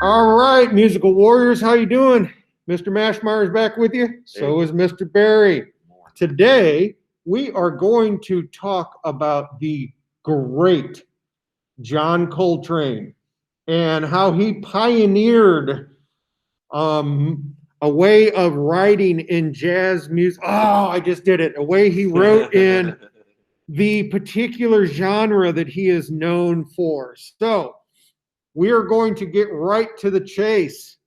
All right, musical warriors, how you doing? Mr. Mashmeyer's back with you. So is Mr. Barry. Today, we are going to talk about the great John Coltrane and how he pioneered a way of writing in jazz music. Oh, I just did it. A way he wrote in the particular genre that he is known for. So, we are going to get right to the chase.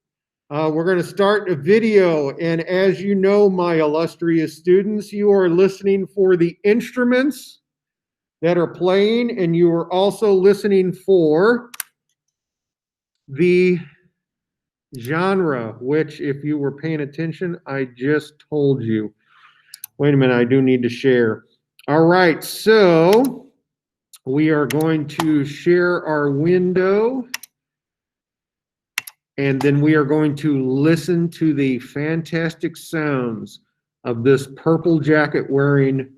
We're going to start a video, and as you know, my illustrious students, you are listening for the instruments that are playing, and you are also listening for the genre, which, if you were paying attention, I just told you. Wait a minute, I do need to share. All right, so we are going to share our window. And then we are going to listen to the fantastic sounds of this purple jacket wearing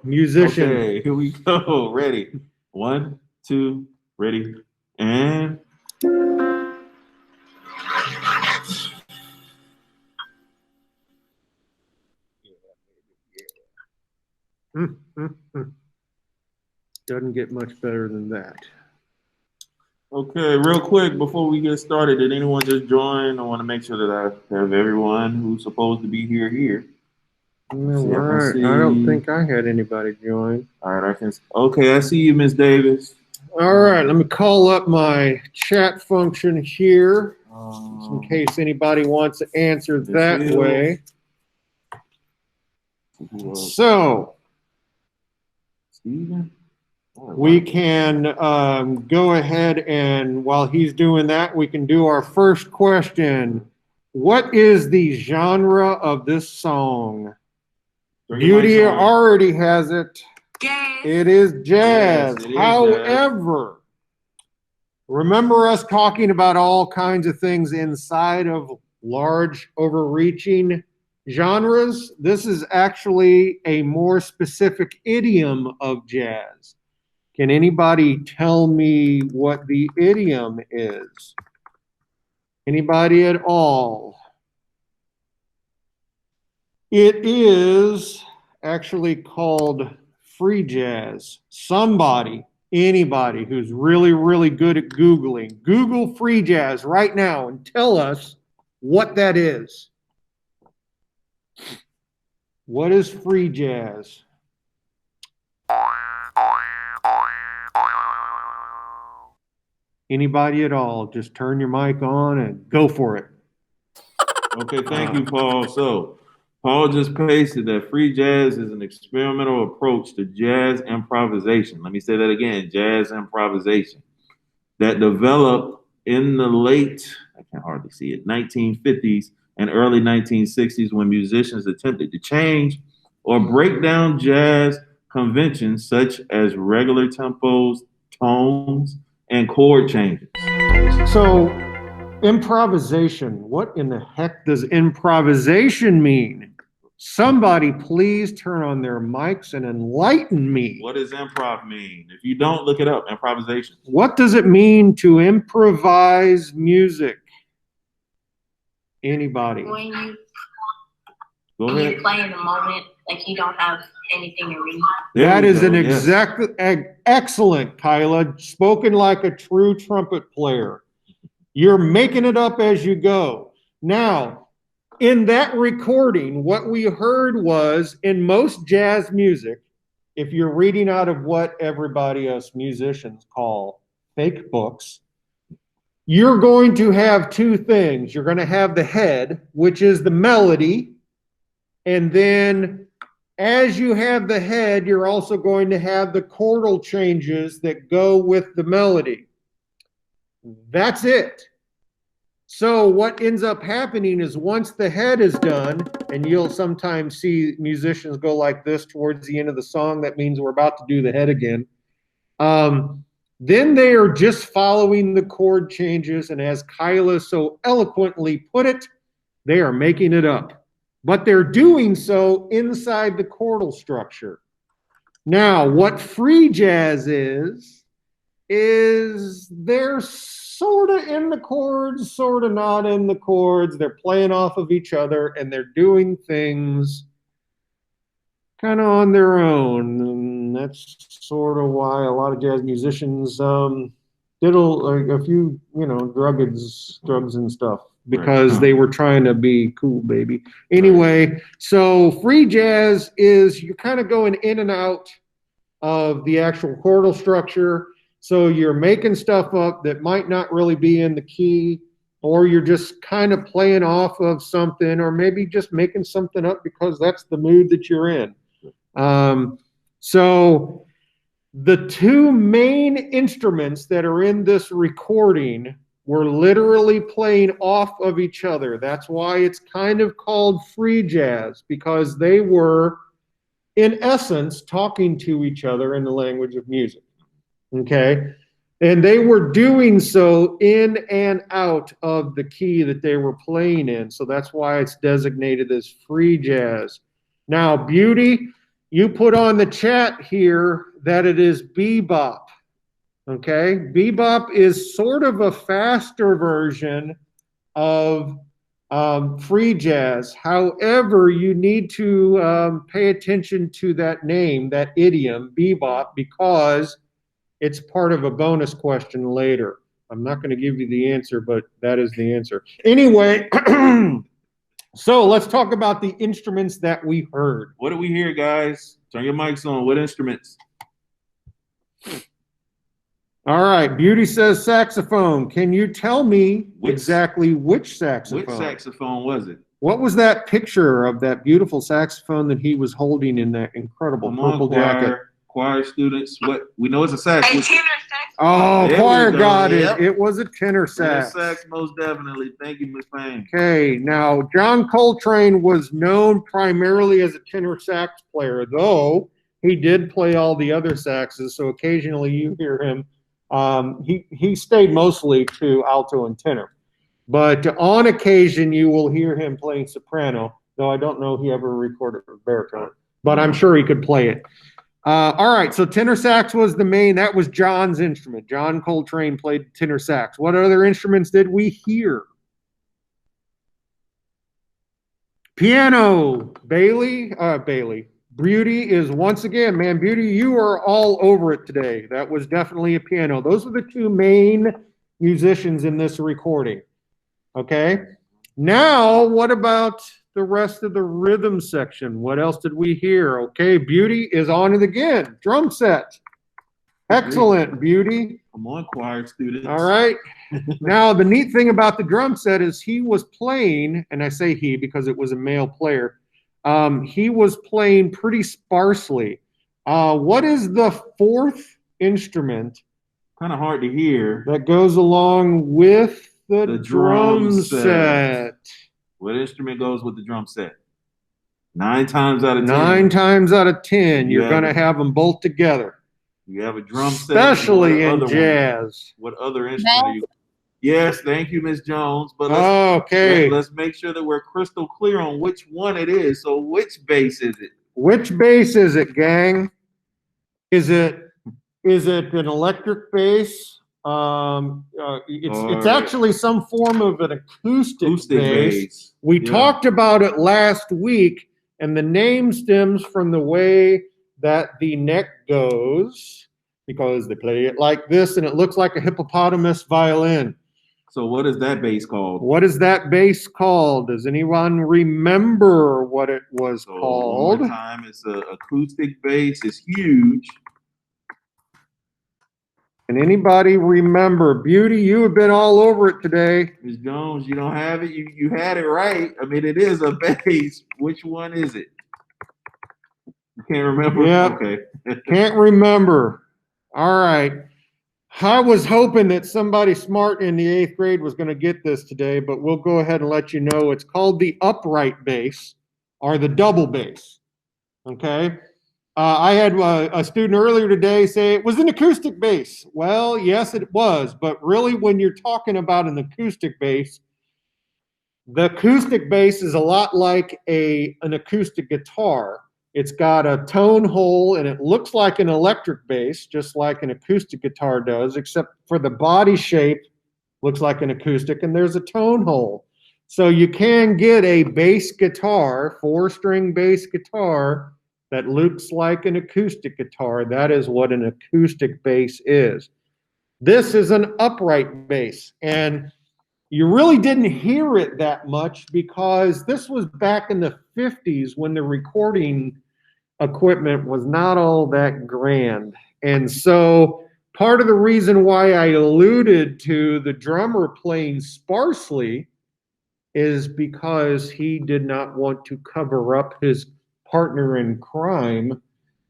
musician. Okay, here we go. Ready? 1, 2, ready, and. Doesn't get much better than that. Okay, real quick before we get started, did anyone just join? I want to make sure that I have everyone who's supposed to be here. All right. I don't think I had anybody join. All right, okay, I see you, Miss Davis. All right, let me call up my chat function here, just in case anybody wants to answer that way. So, Steven? We can go ahead and while he's doing that, we can do our first question. What is the genre of this song? Beauty already has it. Jazz. It is jazz. Yes, it is However, remember us talking about all kinds of things inside of large, overreaching genres? This is actually a more specific idiom of jazz. Can anybody tell me what the idiom is? Anybody at all? It is actually called free jazz. Somebody, anybody who's really, really good at Googling, Google free jazz right now and tell us what that is. What is free jazz? Anybody at all, just turn your mic on and go for it. Okay, thank you, Paul. So, Paul just pasted that free jazz is an experimental approach to jazz improvisation. Let me say that again, jazz improvisation that developed in the late, I can hardly see it, 1950s and early 1960s when musicians attempted to change or break down jazz conventions such as regular tempos, tones, and chord changes. So, improvisation, what in the heck does improvisation mean? Somebody please turn on their mics and enlighten me. What does improv mean? If you don't, look it up, improvisation. What does it mean to improvise music? Anybody? When you Go play in the moment, like you don't have anything to read. That is an excellent, Kyla, spoken like a true trumpet player. You're making it up as you go. Now, in that recording, what we heard was, in most jazz music, if you're reading out of what everybody us musicians call fake books, you're going to have two things. You're going to have the head, which is the melody, and then as you have the head, you're also going to have the chordal changes that go with the melody. That's it. So what ends up happening is once the head is done, and you'll sometimes see musicians go like this towards the end of the song, that means we're about to do the head again. Then they are just following the chord changes, and as Kyla so eloquently put it, they are making it up. But they're doing so inside the chordal structure. Now, what free jazz is they're sort of in the chords, sort of not in the chords. They're playing off of each other and they're doing things kind of on their own. And that's sort of why a lot of jazz musicians did a few, drugs and stuff because they were trying to be cool, baby. Anyway, so free jazz is you're kind of going in and out of the actual chordal structure. So you're making stuff up that might not really be in the key, or you're just kind of playing off of something, or maybe just making something up because that's the mood that you're in. So the two main instruments that are in this recording were literally playing off of each other. That's why it's kind of called free jazz, because they were, in essence, talking to each other in the language of music. Okay? And they were doing so in and out of the key that they were playing in. So that's why it's designated as free jazz. Now, Beauty, you put on the chat here that it is bebop. Okay? Bebop is sort of a faster version of free jazz. However, you need to pay attention to that name, that idiom, bebop, because it's part of a bonus question later. I'm not going to give you the answer, but that is the answer. Anyway, so let's talk about the instruments that we heard. What do we hear, guys? Turn your mics on. What instruments? All right, Beauty says saxophone. Can you tell me exactly which saxophone? Which saxophone was it? What was that picture of that beautiful saxophone that he was holding in that incredible purple jacket? Choir students, what we know it's a sax. A tenor sax. Oh, choir got it. It was a tenor sax. Tenor sax, most definitely. Thank you, Miss Payne. Okay, now John Coltrane was known primarily as a tenor sax player, though he did play all the other saxes. So occasionally you hear him. He stayed mostly to alto and tenor, but on occasion you will hear him playing soprano. Though I don't know he ever recorded a baritone, but I'm sure he could play it. All right, so tenor sax was the main, that was John's instrument. John Coltrane played tenor sax. What other instruments did we hear? Piano, Bailey. Beauty is once again, man, Beauty, you are all over it today. That was definitely a piano. Those are the two main musicians in this recording. Okay, now what about the rest of the rhythm section? What else did we hear? Okay, Beauty is on it again. Drum set. Excellent, Beauty. Come on, choir students. All right. Now, the neat thing about the drum set is he was playing, and I say he because it was a male player, he was playing pretty sparsely. What is the fourth instrument? Kind of hard to hear. That goes along with the drum set. What instrument goes with the drum set? 9 times out of 10. 9 times out of 10, you're going to have them both together. You have a drum set. Especially in jazz. What other instrument are you? Yes, thank you, Miss Jones. But let's make sure that we're crystal clear on which one it is. So which bass is it? Which bass is it, gang? Is it an electric bass? It's actually some form of an acoustic bass. We talked about it last week, and the name stems from the way that the neck goes, because they play it like this, and it looks like a hippopotamus violin. So what is that bass called? What is that bass called? Does anyone remember what it was called? One more time, it's an acoustic bass. It's huge. Can anybody remember? Beauty, you have been all over it today. Ms. Jones, you don't have it. You had it right. I mean, it is a bass. Which one is it? You can't remember? Yeah. Okay. Can't remember. All right. I was hoping that somebody smart in the 8th grade was going to get this today, but we'll go ahead and let you know. It's called the upright bass or the double bass. Okay. I had a student earlier today say it was an acoustic bass. Well, yes, it was. But really, when you're talking about an acoustic bass, the acoustic bass is a lot like an acoustic guitar. It's got a tone hole and it looks like an electric bass, just like an acoustic guitar does, except for the body shape looks like an acoustic and there's a tone hole. So you can get a bass guitar, 4-string bass guitar that looks like an acoustic guitar. That is what an acoustic bass is. This is an upright bass, and you really didn't hear it that much because this was back in the 50s when the recording equipment was not all that grand. And so part of the reason why I alluded to the drummer playing sparsely is because he did not want to cover up his partner in crime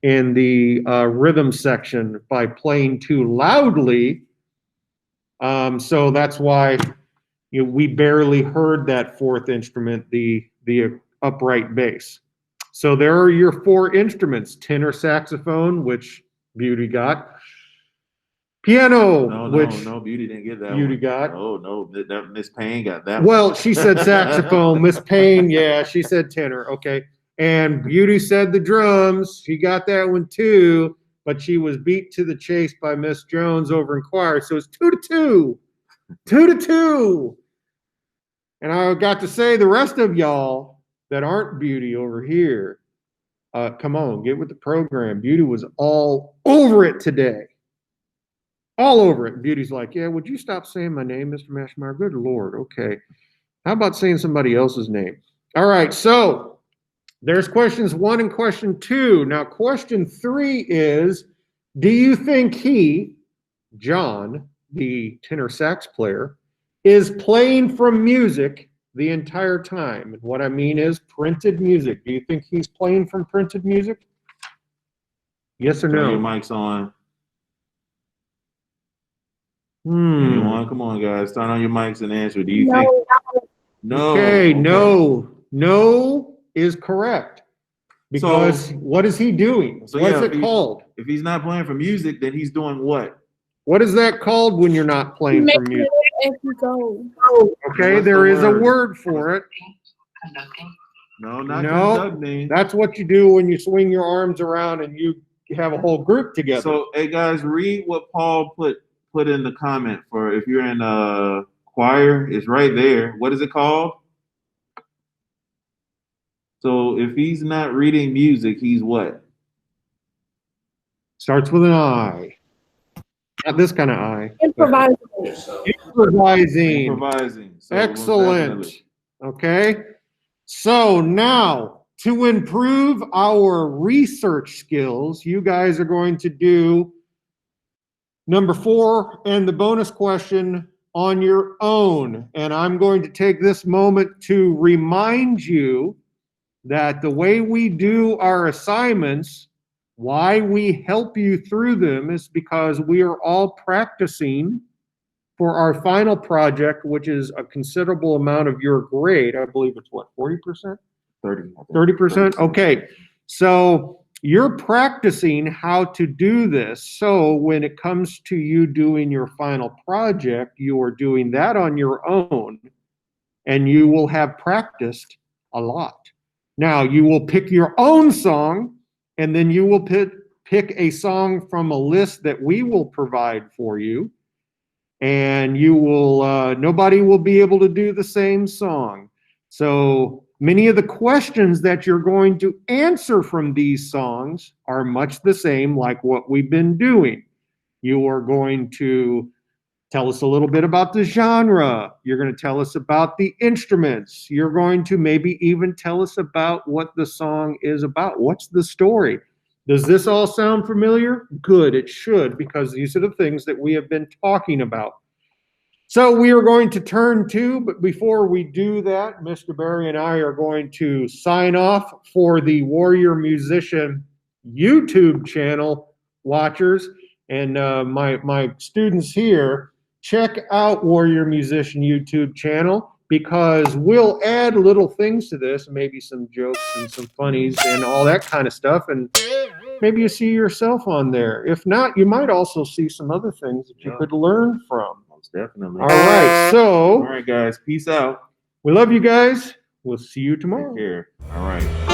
in the rhythm section by playing too loudly. So that's why we barely heard that fourth instrument, the upright bass. So there are your 4 instruments: tenor saxophone, which Beauty got; piano, which no, Beauty didn't get that Beauty one. got. No, that Miss Payne got that Well, one. she said saxophone. Miss Payne, yeah, she said tenor. Okay. And Beauty said the drums. She got that one too, but she was beat to the chase by Miss Jones over in choir. So it's 2-2. 2-2. And I got to say, the rest of y'all that aren't Beauty over here, come on, get with the program. Beauty was all over it today. All over it. And Beauty's like, yeah, would you stop saying my name, Mr. Mashmeyer? Good Lord. Okay. How about saying somebody else's name? All right. So there's questions 1 and question 2. Now, question 3 is, do you think he, John, the tenor sax player, is playing from music the entire time? And what I mean is printed music. Do you think he's playing from printed music? Yes or Turn no? your mics on. Anyone? Come on, guys. Turn on your mics and answer. Do you think? No. Okay, no is correct. Because So- what is he doing? So, What yeah, is it called? If he's not playing for music, then he's doing what? What is that called when you're not playing for music? If you go. Okay, What's there the is a word? word for it. Conducting. No, not No. conducting. That's what you do when you swing your arms around and you have a whole group together. So, hey guys, read what Paul put in the comment for if you're in choir. It's right there. What is it called? So, if he's not reading music, he's what? Starts with an I. Not this kind of I. Improvising. Improvising. Improvising. So, Excellent. definitely. Okay. So now, to improve our research skills, you guys are going to do number 4 and the bonus question on your own. And I'm going to take this moment to remind you that the way we do our assignments, why we help you through them, is because we are all practicing for our final project, which is a considerable amount of your grade. I believe it's what, 40%? 30%? Okay. So you're practicing how to do this. So when it comes to you doing your final project, you are doing that on your own, and you will have practiced a lot. Now, you will pick your own song, and then you will pick a song from a list that we will provide for you. And you will, nobody will be able to do the same song. So many of the questions that you're going to answer from these songs are much the same like what we've been doing. You are going to tell us a little bit about the genre. You're going to tell us about the instruments. You're going to maybe even tell us about what the song is about. What's the story? Does this all sound familiar? Good, it should, because these are the things that we have been talking about. So we are going to turn to, but before we do that, Mr. Barry and I are going to sign off for the Warrior Musician YouTube channel watchers. And my students here, check out Warrior Musician YouTube channel, because we'll add little things to this, maybe some jokes and some funnies and all that kind of stuff. And maybe you see yourself on there. If not, you might also see some other things that you could learn from. Most definitely. All right. So, All right, guys. Peace out. we love you guys. We'll see you tomorrow. Take care. All right.